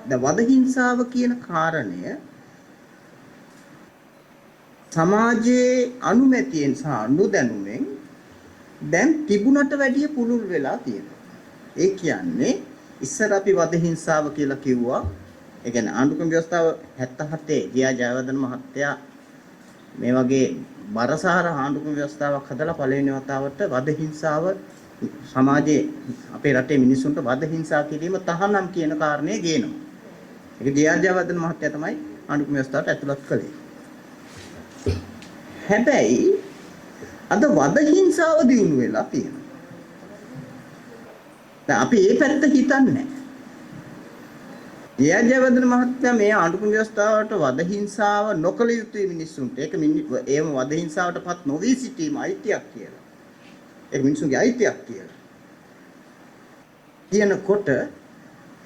දැන් වද හිංසාව කියන කාරණය සමාජයේ අනුමැතියෙන් සහ අනුදැනුමෙන් දැන් තිබුණට වැඩිය පුළුල් වෙලා තියෙනවා. ඒ කියන්නේ ඉස්සර අපි වද හිංසාව කියලා කිව්වා. ඒ කියන්නේ ආණ්ඩුක්‍රම ව්‍යවස්ථාව 77 ජයා ජයවර්ධන මහත්තයා මේ වගේ බරසාර ආණ්ඩුක්‍රම ව්‍යවස්ථාවක් හදලා පළවෙනි වතාවට වද හිංසාව සමාජයේ අපේ රටේ මිනිසුන්ට වද හිංසා කිරීම තහනම් කියන කාරණේ ගේනවා. ඒක ජයා ජයවර්ධන මහත්තයා තමයි ආණ්ඩුක්‍රම ව්‍යවස්ථාවට ඇතුළත් කළේ. හැබැයි අද වද හිංසාව දියුණු වෙලා තියෙනවා. දැන් අපි මේ පැත්ත හිතන්නේ නැහැ. ජයවර්ධන මහත්තයා මේ ආණ්ඩුක්‍රම ව්‍යවස්ථාවට වද හිංසාව නොකළ යුතුයි මිනිස්සුන්ට. ඒක ඒම වද හිංසාවටපත් නොවී සිටීම අයිතියක් කියලා. ඒක මිනිස්සුන්ගේ අයිතියක් කියලා. කියනකොට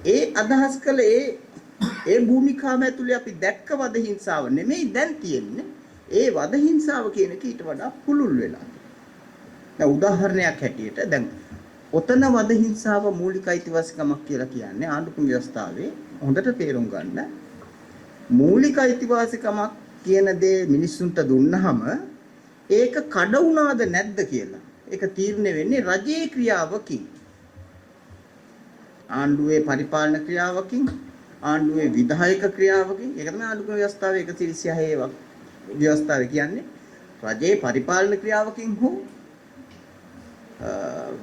ඒ අදහස් කළ ඒ භූමිකාව ඇතුලේ අපි දැක්ක වද හිංසාව නෙමෙයි දැන් තියෙන්නේ. ඒ වද හිංසාව කියන එක ඊට වඩා පුළුල් වෙලා. දැන් උදාහරණයක් හැටියට දැන් ඔතන වද හිංසාව මූලික අයිතිවාසිකමක් කියලා කියන්නේ ආණ්ඩුක්‍රම ව්‍යවස්ථාවේ හොඳට තේරුම් ගන්න මූලික අයිතිවාසිකමක් කියන දේ මිනිස්සුන්ට දුන්නාම ඒක කඩ වුණාද නැද්ද කියලා ඒක තීරණය වෙන්නේ රජයේ ක්‍රියාවකින් ආණ්ඩුවේ පරිපාලන ක්‍රියාවකින් ආණ්ඩුවේ විධායක ක්‍රියාවකින් ඒක තමයි ආණ්ඩුක්‍රම ව්‍යවස්ථාවේ 136 ව්‍යවස්ථාව කියන්නේ රජයේ පරිපාලන ක්‍රියාවකින් හෝ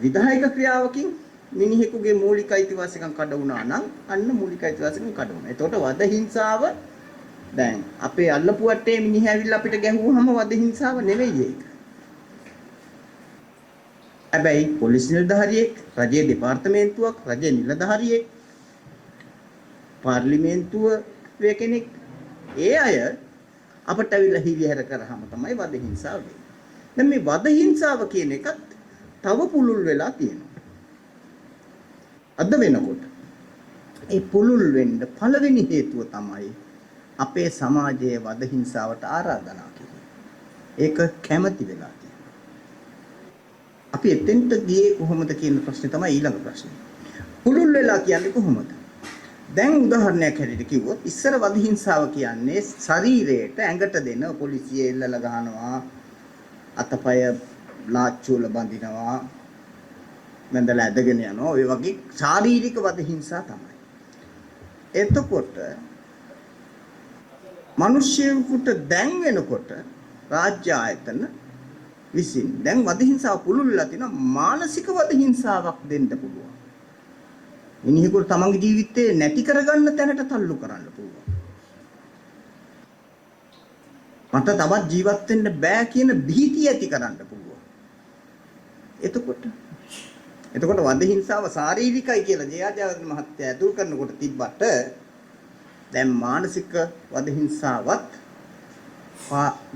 විධායක ක්‍රියාවකින් මිනිහෙකුගේ මූලික අයිතිවාසිකම් කඩ වුණා නම් අන්න මූලික අයිතිවාසිකම් කඩ වුණා. එතකොට වද හිංසාව දැන් අපේ අල්ලපු වටේ මිනිහ ඇවිල්ලා අපිට ගැහුවාම වද හිංසාව නෙවෙයි ඒක. හැබැයි පොලිස් නිලධාරියෙක්, රජයේ දෙපාර්තමේන්තුවක්, රජයේ නිලධාරියෙක්, පාර්ලිමේන්තුවේ කෙනෙක් ඒ අය අපට ඇවිල්ලා හිරිහැර කරාම තමයි වද හිංසාව වෙන්නේ. දැන් මේ වද හිංසාව කියන එකත් තව පුළුල් වෙලා තියෙනවා. අද වෙනකොට ඒ පුළුල් වෙන්න පළවෙනි හේතුව තමයි අපේ සමාජයේ වද හිංසාවට ආරාධනා කිරීම. ඒක කැමැති වෙලා තියෙනවා. අපි එතෙන්ට ගියේ කොහොමද කියන ප්‍රශ්නේ තමයි ඊළඟ ප්‍රශ්නේ. පුළුල් වෙලා කියන්නේ කොහොමද? දැන් උදාහරණයක් හැටියට කිව්වොත් ඉස්සර වද හිංසාව කියන්නේ ශරීරයට ඇඟට දෙන පොලිසිය එල්ලලා ගහනවා අතපය ලාච්චු වල බඳිනවා මන්දලා ඇදගෙන යනවා ඔය වගේ ශාරීරික වද හිංසා තමයි. එතකොට මිනිස්සුන්ට දැන් වෙනකොට රාජ්‍ය ආයතන විසින් දැන් වද හිංසාව පුළුල් වෙලා තිනවා මානසික වද හිංසාවක් දෙන්න පුළුවන්. මිනිහෙකුට තමන්ගේ ජීවිතේ නැති කරගන්න තැනට තල්ලු කරන්න පුළුවන්. මට තවත් ජීවත් වෙන්න බෑ කියන භීතිය ඇති කරන්න පුළුවන්. එතකොට වද හිංසාව ශාරීරිකයි කියලා ජයජයවර්ධන මහත්තයා අතුල් කරනකොට තිබ්බට දැන් මානසික වද හිංසාවත්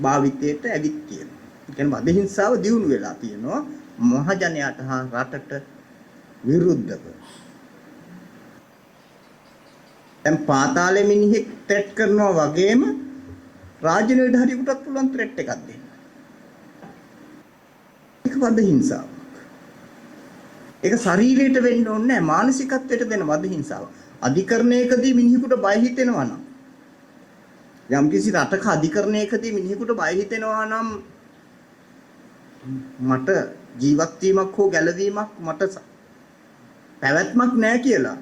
භාවිතයට ඇවිත් තියෙනවා. ඒ කියන්නේ වද හිංසාව දියුණු වෙලා තියෙනවා මහජනයාට හා රටට විරුද්ධව. දැන් පාතාලේ මිනිහෙක් ත්‍රෙට් කරනවා වගේම රාජ්‍ය නිලධාරියෙකුටත් පුළුවන් ත්‍රෙට් එකක් දෙන්න. ඒක වද හිංසාවක්. ඒක ශරීරයට වෙන්න ඕනේ නැහැ මානසිකත්වයට දෙන වද හිංසාව. අධිකරණයකදී මිනිහෙකුට බය හිතෙනවා නම් යම්කිසි රටක අධිකරණයකදී මිනිහෙකුට බය හිතෙනවා නම් මට ජීවත් වීමක් හෝ ගැලවීමක් මට පැවැත්මක් නැහැ කියලා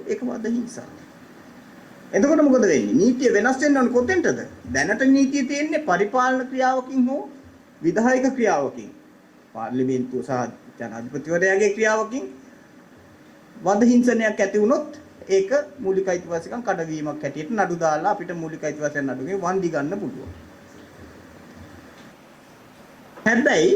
ඒක වද හිංසාව. එතකොට මොකද වෙන්නේ? නීතිය වෙනස් වෙන්න ඕන කොතෙන්ටද? දැනට නීතිය තියෙන්නේ පරිපාලන ක්‍රියාවකින් හෝ විධායක ක්‍රියාවකින්. පාර්ලිමේන්තුව සහ ජනාධිපතිවරයාගේ ක්‍රියාවකින් වද හිංසනයක් ඇති වුණොත් ඒක මූලික අයිතිවාසිකම් කඩවීමක් හැටියට නඩු දාලා අපිට මූලික අයිතිවාසිකම් නඩුවේ වන්දි ගන්න පුළුවන්. හැබැයි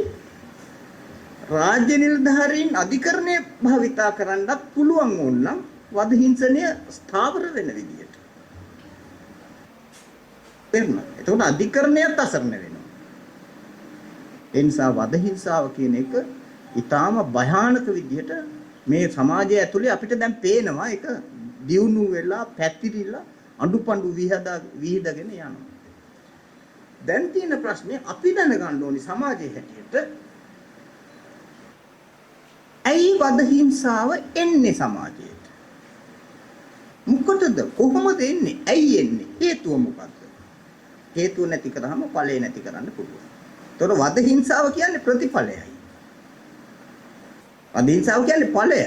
රාජ්‍ය නිලධාරීන් අධිකරණය භාවිතා කරන්නත් පුළුවන් වුණා වද හිංසනය ස්ථාවර වෙන විදියට. එතකොට අධිකරණයත් අසරණ වෙනවා. ඒ නිසා වද හිංසාව කියන එක ඊටාම භයානක විදියට මේ සමාජය ඇතුලේ අපිට දැන් පේනවා ඒක දියුණු වෙලා පැතිරිලා අඬුපඬු විහිදගෙන යනවා. දැන් තියෙන ප්‍රශ්නේ අපි දැනගන්න ඕනි සමාජයේ හැටියට ඇයි වද හිංසාව එන්නේ සමාජයට? මොකටද? කොහොමද එන්නේ? ඇයි එන්නේ? හේතුව මොකද්ද? හේතුව නැති කරාම ඵලය නැති කරන්න පුළුවන්. ඒතකොට වද හිංසාව කියන්නේ ප්‍රතිඵලයයි. වද හිංසාව කියන්නේ ඵලය.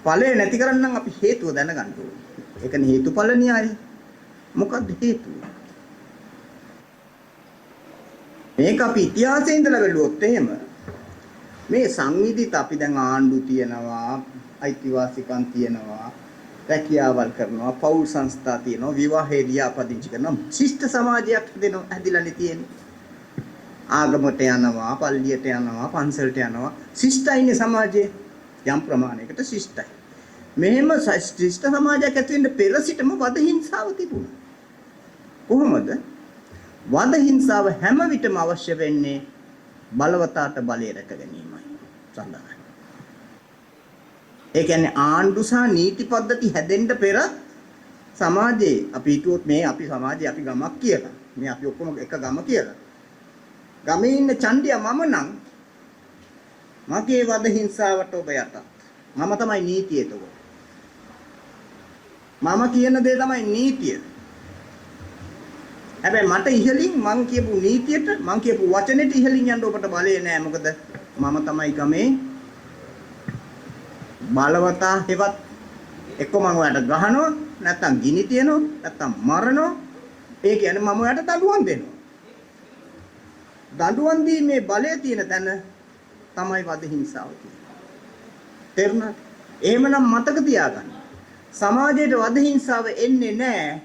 ඵලය නැති කරන්න නම් අපි හේතුව දැනගන්න ඕනේ. ඒකනේ හේතුඵල න්‍යායය. මොකද්ද හේතුව? මේක අපි ඉතිහාසයේ ඉඳලා බැලුවොත් එහෙම මේ සංවිධිත අපි දැන් ආණ්ඩු තියනවා, අයිතිවාසිකම් තියනවා, රැකියාවල් කරනවා, පෞල් සංස්ථා තියනවා, විවාහේ ලියාපදිංචි කරනවා, ශිෂ්ට සමාජයක් හැදිලානේ තියෙන්නේ. ආගමට යනවා, පල්ලියට යනවා, පන්සලට යනවා, ශිෂ්ටයිනේ සමාජයේ යම් ප්‍රමාණයකට ශිෂ්ටයි. මෙහෙම ශිෂ්ට සමාජයක් ඇති වෙන්න පෙර සිටම වද හිංසාව තිබුණා. කොහොමද? වද හිංසාව හැම විටම අවශ්‍ය වෙන්නේ බලවතාට බලය රැක ගැනීමයි සඳහායි. ඒ කියන්නේ ආණ්ඩු සහ නීති පද්ධති හැදෙන්න පෙර සමාජයේ අපි හිතුවොත් මේ අපි සමාජයේ අපි ගමක් කියලා. මේ අපි ඔක්කොම එක ගම කියලා. ගමේ ඉන්න චණ්ඩියා මම නම් මගේ වද හිංසාවට ඔබ යටත්. මම තමයි නීතිය එතකොට. මම කියන දේ තමයි නීතිය. හැබැයි මට ඉහලින් මං කියපු නීතියට මං කියපු වචනෙට ඉහලින් යන්න ඔබට බලය නෑ. මොකද මම තමයි ගමේ බලවතා හෙවත් එක්ක මම ඔයාලට ගහනවා නැත්නම් ගිනි තියනවා නැත්නම් මරනවා. ඒ කියන්නේ මම ඔයාලට දඬුවම් දෙනවා. දඬුවම් දීමේ බලය තියෙන තැන තමයි වද හිංසාව තියෙන්නේ. තේරුණාද? එහෙමනම් මතක තියාගන්න. සමාජයේ වද හිංසාව එන්නේ නැහැ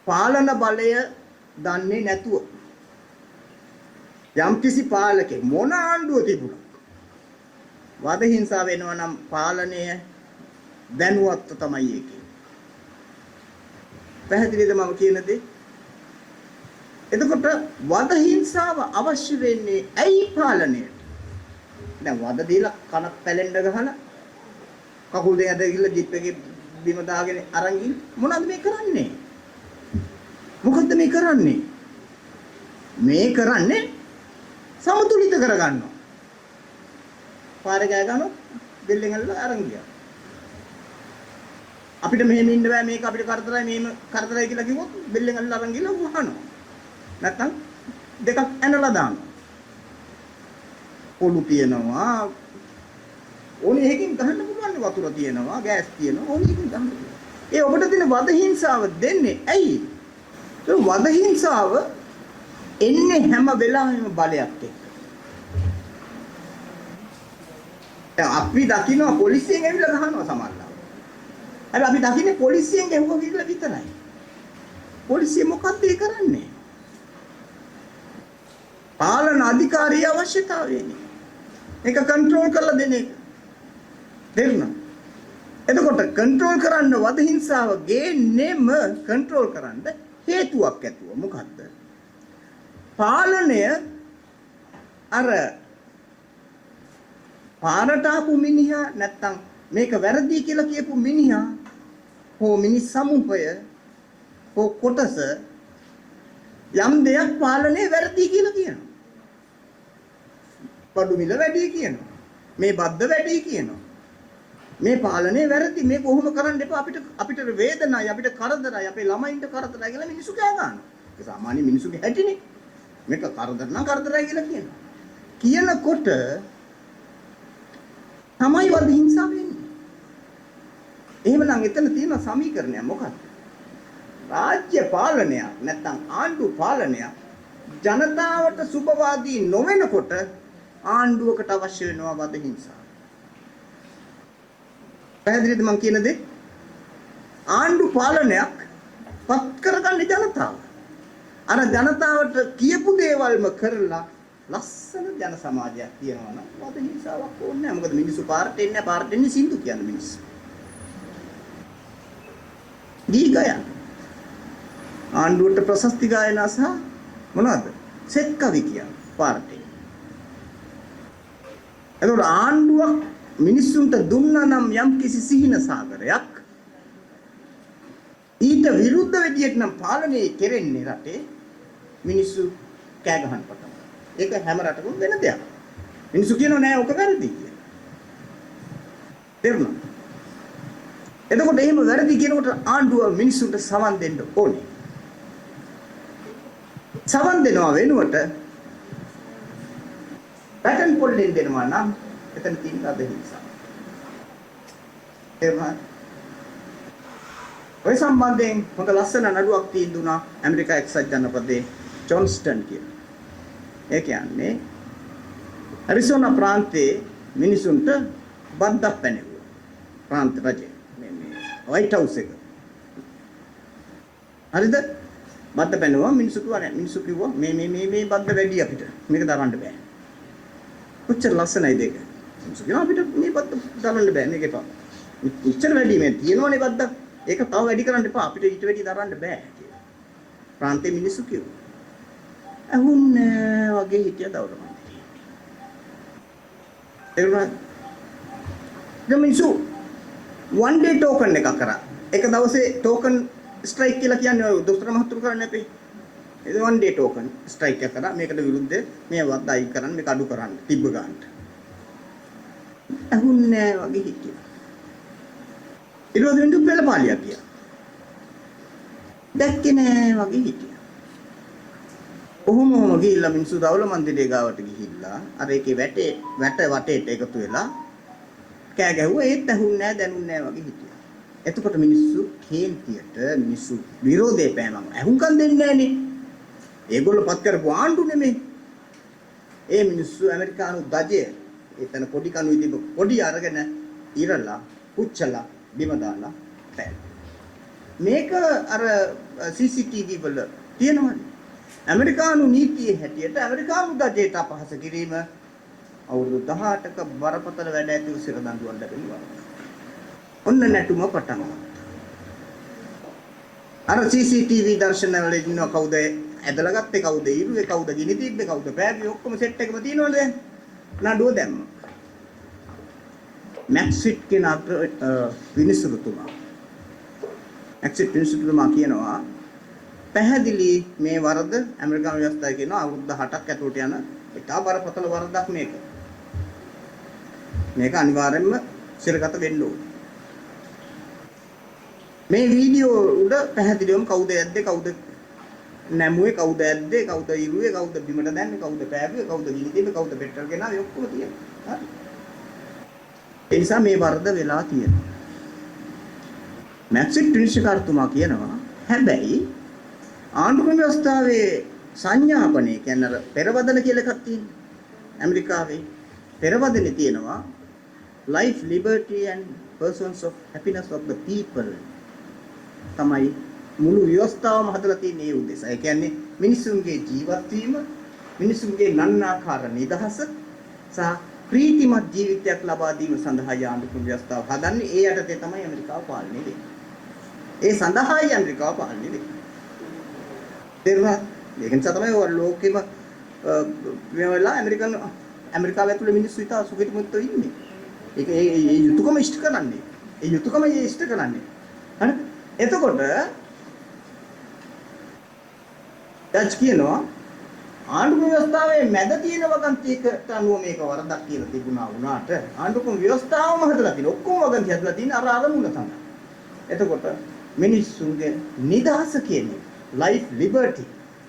පාලන බලය දන්නේ නැතුව. යම්කිසි පාලකෙක් මොන ආණ්ඩුව තිබුණා වද හිංසාව වෙනවා නම් පාලනය දැනුවත්ව තමයි ඒකේ. පැහැදිලිද මම කියන දේ? එතකොට වද හිංසාව අවශ්‍ය වෙන්නේ ඇයි පාලනයට? දැන් වද දීලා කන පැලෙන්න ගහලා කකුල් දෙක අතර ගිහලා ජිප් එකේ බිම දාගෙන අරන් ගිහින් මොනවද මේ කරන්නේ? මොකද්ද මේ කරන්නේ? මේ කරන්නේ සමතුලිත කරගන්නවා. පාරේ ගෑ ගන්නොත් බෙල්ලෙන් අල්ලලා අරන් ගියා. අපිට මෙහෙම ඉන්න බෑ මේක අපිට කරදරයි මෙහෙම කරදරයි කියලා කිව්වොත් බෙල්ලෙන් අල්ලලා අරන් ගිහලා වහනවා. නැත්තම් දෙකක් ඇනලා දානවා. පොළු තියනවා. ඕනි එකකින් ගහන්න පුළුවන් වතුර තියනවා, ගෑස් තියනවා. ඕනි එකකින් ගහන්න පුළුවන්. ඒ ඔබට දෙන වද හිංසාව දෙන්නේ ඇයි? ඒ වද හිංසාව එන්නේ හැම වෙලාවෙම බලයක් එක්ක. අපි දකින්න පොලිසියෙන් ඇවිල්ලා ගහනවා සමහරවිට. හැබැයි අපි දකින්නේ පොලිසියෙන් ගැහුවා කියලා විතරයි. පොලිසිය මොකක්ද ඒ කරන්නේ? පාලන අධිකාරිය අවශ්‍යතාවයනේ. ඒක කන්ට්‍රෝල් කරලා දෙන එක. තේරුණා? එතකොට කන්ට්‍රෝල් කරන්න වද හිංසාව ගේන්නේම කන්ට්‍රෝල් කරන්න හේතුවක් ඇතුව. මොකද්ද? පාලනය අර පාරට ආපු මිනිහා නැත්තම් මේක වැරදි කියලා කියපු මිනිහා හෝ මිනිස් සමූහය හෝ කොටස යම් දෙයක් පාලනය වැරදි කියලා කියනවා. පඩු මිල වැඩි කියනවා. මේ බද්ද වැඩි කියනවා. මේ පාලනය වැරදි. මේ කොහොම කරන්න එපා අපිට වේදනයි අපිට කරදරයි අපේ ළමයින්ට කරදරයි කියලා මිනිස්සු කෑ ගන්නවා. ඒ සාමාන්‍ය මිනිස්සුගේ හැටිනේ. මේක කරදර නම් කරදරයි කියලා කියනවා. කියනකොට තමයි වද හිංසාව වෙන්නේ. එහෙමනම් එතන තියෙන සමීකරණය මොකක්ද? රාජ්‍ය පාලනයක් නැත්නම් ආණ්ඩු පාලනයක් ජනතාවට සුබවාදී නොවනකොට ආණ්ඩුවකට අවශ්‍ය වෙනවා වද හිංසාව. පැහැදිලිද මම කියන දේ? ආණ්ඩු පාලනයක් පත් කරගන්නේ ජනතාව. අර ජනතාවට කියපු දේවල්ම කරලා ලස්සන ජන සමාජයක් තියෙනවා නම් වද හිංසාවක් ඕනේ නැහැ. මොකද මිනිස්සු පාරට එන්නේ නැහැ. පාරට එන්නේ සින්දු කියන මිනිස්සු. දී ගයන් ආණ්ඩුවට ප්‍රශස්ති ගායනා සහ මොනවද? සෙත් කවි කියන පාරට. එතකොට ආණ්ඩුවක් මිනිස්සුන්ට දුන්නා නම් යම් කිසි සිහින සාගරයක් ඊට විරුද්ධ වෙදියක් නම් පාලනය කෙරෙන්නේ රටේ මිනිස්සු කෑ ගහන්න පටන් ගන්නවා. ඒක හැම රටකම වෙන දෙයක්. මිනිස්සු කියනවා නෑ ඔක වැරදි කියලා. තේරුණා? එතකොට එහෙම වැරදි කියනකොට ආණ්ඩුව මිනිස්සුන්ට සවන් දෙන්න ඕනේ. සවන් දෙනවා වෙනුවට පැටර්න් පොල්ලෙන් දෙනවා නම් එතන තියෙන අදහිංසාව. එහෙම ඔය සම්බන්ධයෙන් හොඳ ලස්සන නඩුවක් තීන්දුණා ඇමරිකා එක්සත් ජනපදයේ ජොන්ස්ටන් කියලා. ඒ කියන්නේ ඇරිසෝනා ප්‍රාන්තයේ මිනිසුන්ට බද්දක් පැනෙවුවා. ප්‍රාන්ත රජය මේ වයිට් හවුස් එක. හරිද? බද්ද පැනෙවුවා මිනිස්සු කිව්වා නෑ. මිනිස්සු කිව්වා මේ බද්ද වැඩි අපිට. මේක දරන්න බෑ. කොච්චර ලස්සනයිද ඒක? මිනිස්සු කියනවා අපිට මේ බද්ද දරන්න බෑ. මේක එපා. කොච්චර වැඩි මේ තියෙනවනේ බද්දක්. ඒක තව වැඩි කරන්න එපා. අපිට ඊට වැඩි දරන්න බෑ කියලා. ප්‍රාන්තයේ මිනිස්සු කිව්වා. අහුන්නේ වගේ හිටිය දවරම. මිනිස්සු one day token එකක් කරා. එක දවසේ token strike කියලා කියන්නේ ඔය දොස්තර මහතුරු කරන්නේ අපේ. ඒ one day token strike එක කරා. මේකට විරුද්ධ මේ වද්ද අයින් කරන්න මේක අඩු කරන්න තිබ්බ ගන්න. අහුන්නේ වගේ හිටියා. ඊළඟ වෙනදු පෙළපාලියක් ගියා. දැක්කේ නෑ වගේ හිටියා. ඔහොම ගිහිල්ලා මිනිස්සු දවල මන්දිරේ ගාවට ගිහිල්ලා අර ඒකේ වැට වටේට එකතු වෙලා කෑ ගැහුවා ඒත් ඇහුන්නේ නැහැ දැනුන්නේ නැහැ වගේ හිටියා. එතකොට මිනිස්සු කේන්තියට මිනිස්සු විරෝධේ පෑමම ඇහුම්කන් දෙන්නේ නැහනේ. ඒගොල්ලෝ පත් කරපු ආණ්ඩු නෙමෙයි. ඒ මිනිස්සු ඇමරිකානු දජය එතන පොඩි කණු ඉදිබ පොඩි අරගෙන ඉරලා පුච්චලා බිම දාලා පෑන. මේක අර CCTV වල තියෙනවනේ. ඇමරිකානු නීතියේ හැටියට ඇමරිකානු දජයට අපහාස කිරීම අවුරුදු 18ක බරපතල වැඩ ඇතිව සිර දඬුවම් ලැබෙනවා. ඔන්න නැටුම පටන් අර CCTV දර්ශන වල ඉන්න කවුද ඇදලා ගත්තේ කවුද ඉරුවේ කවුද ගිනි තිබ්බේ කවුද පෑවේ ඔක්කොම සෙට් එකම තියෙනවද නඩුව දැම්මා. මැක්සිට් කියන විනිසුරුතුමා මැක්සිට් විනිසුරුතුමා කියනවා පැහැදිලි මේ වරද ඇමරිකානු ව්‍යවස්ථාවේ කියනවා අවුරුදු 8ක් ඇතුළට යන ඉතා බරපතල වරදක් මේක. මේක අනිවාර්යෙන්ම සිරගත වෙන්න ඕනේ. මේ වීඩියෝ උඩ පැහැදිලිවම කවුද ඇද්දේ කවුද නැමුවේ කවුද ඇද්දේ කවුද ඉරුවේ කවුද බිමට දැම්මේ කවුද පෑවේ කවුද ගිනි තිබ්බේ කවුද පෙට්‍රල් ගෙනාවේ ඔක්කොම තියෙනවා. හරි. ඒ නිසා මේ වරද වෙලා තියෙනවා. මැක්සිට් විනිශ්චයකාරතුමා කියනවා හැබැයි ආණ්ඩුක්‍රම ව්‍යවස්ථාවේ සංඥාපනය කියන්නේ අර පෙරවදන කියලා එකක් තියෙනවා. ඇමරිකාවේ පෙරවදනේ තියෙනවා life liberty and pursuance of happiness of the people. තමයි මුළු ව්‍යවස්ථාවම හදලා තියෙන ඒ උදෙසා. ඒ කියන්නේ මිනිසුන්ගේ ජීවත් වීම, මිනිසුන්ගේ නන්නාකාර නිදහස සහ ප්‍රීතිමත් ජීවිතයක් ලබා දීම සඳහා ආණ්ඩුක්‍රම ව්‍යවස්ථාව හදන්නේ. ඒ යටතේ තමයි ඇමරිකාව පාලනය වෙන්නේ. ඒ සඳහායි ඇමරිකාව පාලනය වෙන්නේ. තේරුණාද? ඒක නිසා තමයි ඔය ලෝකෙම මේ වෙලාව ඇමරිකාව ඇතුලේ මිනිස්සු ඉතා සුඛිතමුත්ව ඉන්නේ. ඒක ඒ යුතුයකම ඉෂ්ට කරන්නේ. ඒ යුතුයකම ඉෂ්ට කරන්නේ. හරි? එතකොට දැන් කියනවා ආණ්ඩුක්‍රම ව්‍යවස්ථාවේ මැද තියෙන වගන්තියකට අනුව මේක වරදක් කියලා තිබුණා වුණාට ආණ්ඩුක්‍රම ව්‍යවස්ථාවම හදලා තියෙන ඔක්කොම වගන්ති හදලා තියෙන අර අරමුණ තමයි. එතකොට මිනිස්සුන්ගේ නිදහස කියන්නේ life liberty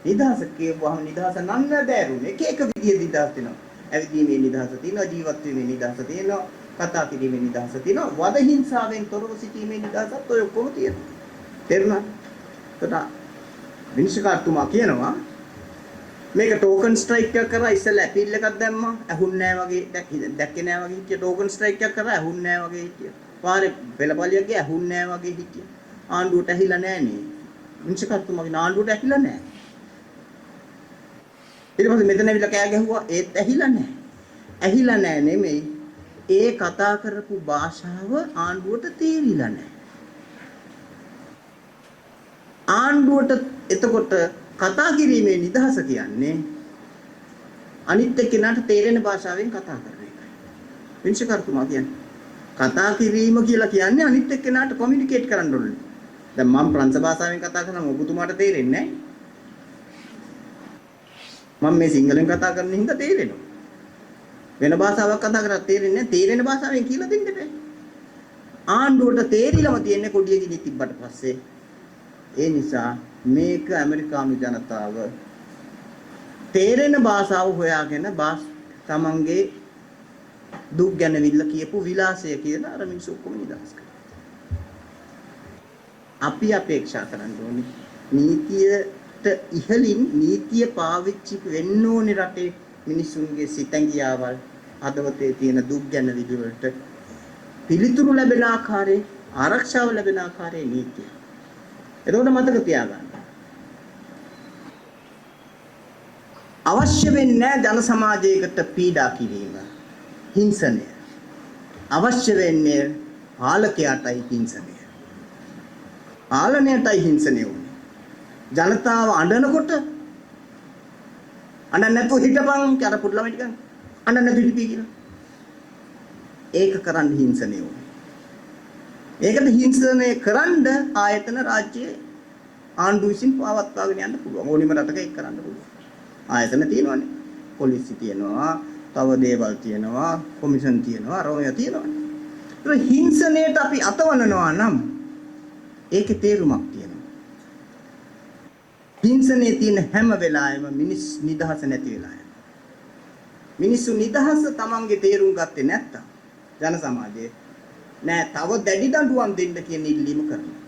නිදහස කියවහම නිදහස නන්න බෑරුනේ එක විදිහේ නිදහස තියෙනවා. ඇවිදීමේ නිදහස තියෙනවා, ජීවත් වීමේ නිදහස තියෙනවා, කතා කිරීමේ නිදහස තියෙනවා, වද හිංසාවෙන් තොරව සිටීමේ නිදහසත් ඔය ඔක්කොම තියෙනවා. තේරුණා? එතකොට විනිශ්චයකාරතුමා කියනවා මේක ටෝකන් ස්ට්‍රයික් එකක් කරා ඉස්සෙල්ලා ඇපීල් එකක් දැම්මා ඇහුන්නේ නැහැ වගේ දැක්කේ නැහැ වගේ හිටිය ටෝකන් ස්ට්‍රයික් එකක් කරා ඇහුන්නේ නැහැ වගේ හිටිය. පාරේ පෙළපලියක් ගියා ඇහුන්නේ නැහැ වගේ හිටිය. ආණ්ඩුවට ඇහිලා නැහැ නේ. විනිශ්චයකාරතුමාගේ ආණ්ඩුවට ඇහිලා නැහැ. ඊට පස්සේ මෙතන ඇවිල්ලා කෑ ගැහුවා ඒත් ඇහිලා නැහැ. ඇහිලා නැහැ නෙමෙයි ඒ කතා කරපු භාෂාව ආණ්ඩුවට තේරිලා නැහැ. ආණ්ඩුවට එතකොට කතා කිරීමේ නිදහස කියන්නේ අනිත් එක්කෙනාට තේරෙන භාෂාවෙන් කතා කරන එකයි. විනිශ්චයකාරතුමා කියන්නේ කතා කිරීම කියලා කියන්නේ අනිත් එක්කෙනාට කොමියුනිකේට් කරන්න ඕනේ. දැන් මම ප්‍රංශ භාෂාවෙන් කතා කරනම ඔබතුමාට තේරෙන්නේ නැහැ. මම මේ සිංහලෙන් කතා කරන හින්දා තේරෙනවා. වෙන භාෂාවක් කතා කරලා තේරෙන්නේ නැහැ. තේරෙන භාෂාවෙන් කියලා දෙන්න බෑ. ආණ්ඩුවට තේරිලම තියෙන්නේ කොඩිය ගිනි තිබ්බට පස්සේ. ඒ නිසා මේක ඇමරිකානු ජනතාව තේරෙන භාෂාව හොයාගෙන තමන්ගේ දුක් ගැනවිල්ල කියපු විලාසය කියලා අර මිනිස්සු ඔක්කොම නිදහස් කරනවා. අපි අපේක්ෂා කරන්න ඕනේ නීතියට ඉහළින් නීතිය පාවිච්චි වෙන්න ඕනේ රටේ මිනිසුන්ගේ සිතැඟියාවල් හදවතේ තියෙන දුක් ගැනවිලි වලට පිළිතුරු ලැබෙන ආකාරයේ ආරක්ෂාව ලැබෙන ආකාරයේ නීතිය. එතකොට මතක තියාගන්න. අවශ්‍ය වෙන්නේ ජන සමාජයකට පීඩා කිරීම, හිංසනය. අවශ්‍ය වෙන්නේ පාලකයාටයි හිංසනය. පාලනයටයි හිංසනය වුනේ. ජනතාව අඬනකොට අඬන්න නැතුව හිටපන් අර පුඩු ළමයි ටික අඬන්න නැතුව හිටපී කියලා. ඒක කරන්න හිංසනය වුනේ. ඒකට හිංසනය කරන්න ආයතන රාජ්‍යයේ ආණ්ඩුව විසින් පවත්වාගෙන යන්න පුළුවන්. ඕනිම රටක ඒක කරන්න පුළුවන්. ආයතන තියෙනවානේ. පොලිසිය තියෙනවා, තව දේවල් තියෙනවා, කොමිෂන් තියෙනවා, රෝය තියෙනවානේ. ඒක හිංසනයට අපි අතවනනවා නම් ඒකේ තේරුමක් තියෙනවා. හිංසනයේ තියෙන හැම වෙලාවෙම මිනිස් නිදහස නැති වෙලා යනවා. මිනිස්සු නිදහස තමන්ගේ තේරුම් ගත්තේ නැත්තම් ජන සමාජයේ නෑ තව දැඩි දඬුවම් දෙන්න කියන ඉල්ලීම කරනවා.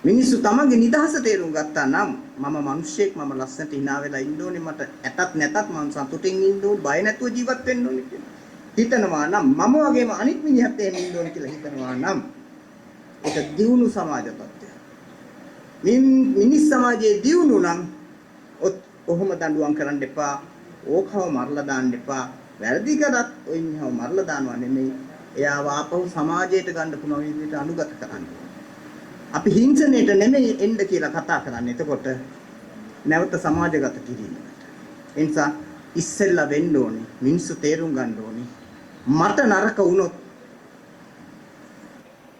මිනිස්සු තමන්ගේ නිදහස තේරුම් ගත්තා නම් මම මිනිස්සෙක් මම ලස්සනට hina වෙලා ඉන්න ඕනේ මට ඇතත් නැතත් මම සතුටින් ඉන්න ඕනේ බය නැතුව ජීවත් වෙන්න ඕනේ කියලා හිතනවා නම් මම වගේම අනිත් මිනිහත් එහෙම ඉන්න ඕනේ කියලා හිතනවා නම් ඒක දියුණු සමාජ තත්ත්වයක්. මිනිස් සමාජයේ දියුණු නම් ඔහොම දඬුවම් කරන්න එපා. ඕකව මරලා දාන්න එපා. වැරදි කරත් ඔය මිනිහව මරලා දානවා නෙමෙයි. එයාව ආපහු සමාජයට ගන්න පුළුවන් විදිහට අනුගත කරන්න. අපි හිංසනයට නෙමෙයි එන්න කියලා කතා කරන්නේ. එතකොට නැවත සමාජගත කිරීමකට. ඒ නිසා ඉස්සෙල්ලා වෙන්න ඕනේ මිනිස්සු තේරුම් ගන්න ඕනේ. මට නරක වුණොත්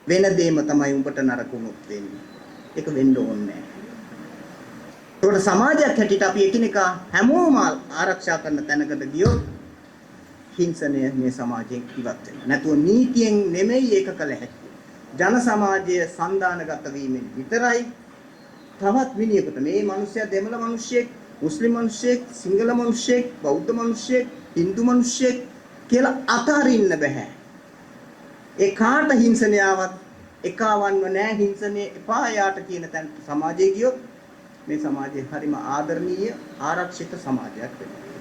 වෙන දෙයක්ම තමයි උඹට නරක වුණොත් වෙන්නේ. ඒක වෙන්න ඕනේ නැහැ. ඒකට සමාජයක් හැටියට අපි එකිනෙකා හැමෝම ආරක්ෂා කරන තැනකට ගියොත් හිංසනය මේ සමාජයෙන් ඉවත් වෙනවා. නැතුව නීතියෙන් නෙමෙයි ඒක කළ හැකි. ජන සමාජය සන්දානගත වීමෙන් විතරයි තවත් මිනිහෙකුට මේ මිනිස්සයා දෙමළ මිනිස්සෙක්, මුස්ලිම් මිනිස්සෙක්, සිංහල මිනිස්සෙක්, බෞද්ධ මිනිස්සෙක්, හින්දු මිනිස්සෙක් කියලා අතහරින්න බෑ. ඒ කාට හිංසනයාවත් එකවන්ව නෑ හිංසනේ එපා යාට කියන තැන සමාජයේ ගියොත් මේ සමාජය හරිම ආදරණීය ආරක්ෂිත සමාජයක් වෙනවා.